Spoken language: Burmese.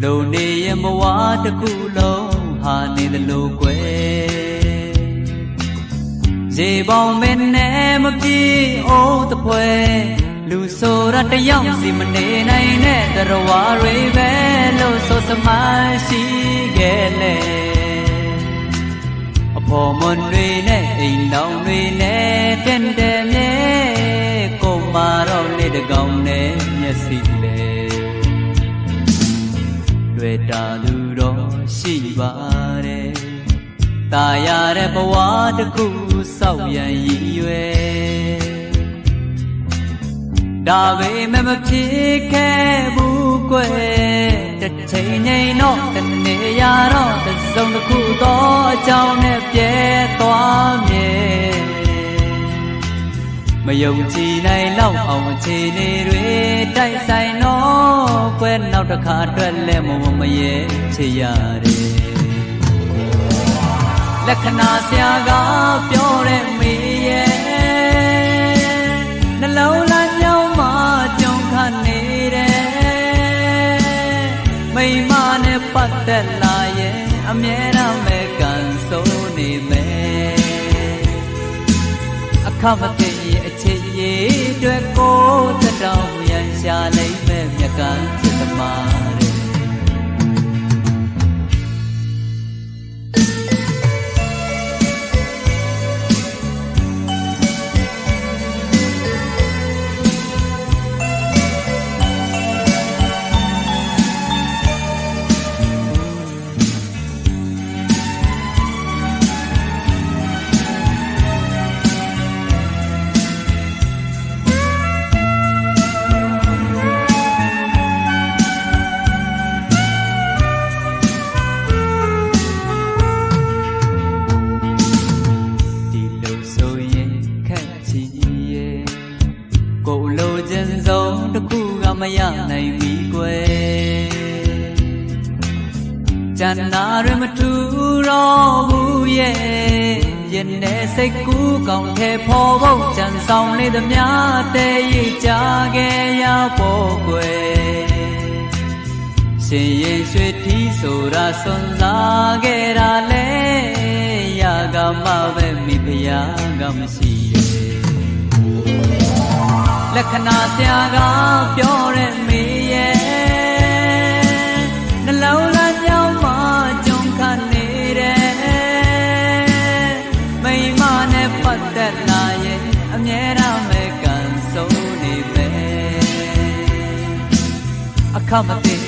လိုနေရင်ဘဝတစ်ခုလုံးဟာနေတယ်လို့ကွယ်ရေပေါင်းမင်းနဲ့မပြေအိုးတပွဲလူဆိုရတယောက်စီမနေနိုင်တဲ့တရားဝါတွေပဲလို့ဆိုစမရှိခဲ့လေအဖို့မွန်တွေနဲ့အိမ်တောင်တွေနဲ့တဲ့တဲ့မြဲကိုမာတော့နေတကောင်နဲ့မျက်စိလေတွေ့တာသူတော့ရှိပါတယ်ตาရတဲ့ဘဝတစ်ခုစောက်ရန်ရည်ရွယ်ဒါပေမဲ့မဖြစ်ခဲ့ဘူးကွယ်တစ်ချိန်နေတော့တနေ့ရတော့တစ်စုံတစ်ခုတော့အကြောင်းနဲ့ပြဲသွားမြဲမယုံကြည်နိုင်လောက်အောင်အခြေအနေတွေတိုက်ဆိုင်တော့ကွယ်နောက်တစ်ခါအတွက်လဲမရဲချေရတယ်လက္ခဏာဆရာကပြောတဲ့မေရဲ့နှလုံးသားကြောင်းမှာကြုံခနေတယ်မိမနဲ့ပတ်သက်လာရဲ့အမြဲတမ်းပဲကန်ဆိုးနေမယ်အခမသိရဲ့အချစ်ရဲ့အတွက်ကိုတတောင်ရန်ရှာလိုက်မဲ့မြတ်ကစစ်သမားကိုလိုချင်ဆုံးတစ်ခုကမရနိုင်ပြီကွယ်ကျန်နာတွေမထူတော့ဘူးရဲ့ရင်ထဲစိတ်ကူးကောင်းထဲဖို့ဖို့ကြံဆောင်လေးသမျှတဲရိတ်ကြခဲ့ရဖို့ကွယ်ရှင်ရင်ရွှေထီးဆိုတာစွန်စားခဲ့တာလေရကမှပဲမိဖုရားကမရှိလက္ခဏာဆရာကပြောတဲ့မေရဲ့နှလုံးသားကြောင်းမှာကြုံခနေတယ်မိမနဲ့ပတ်သက်လာရဲ့အမြဲတမ်းပဲကန်ဆိုးနေပဲအခမသိ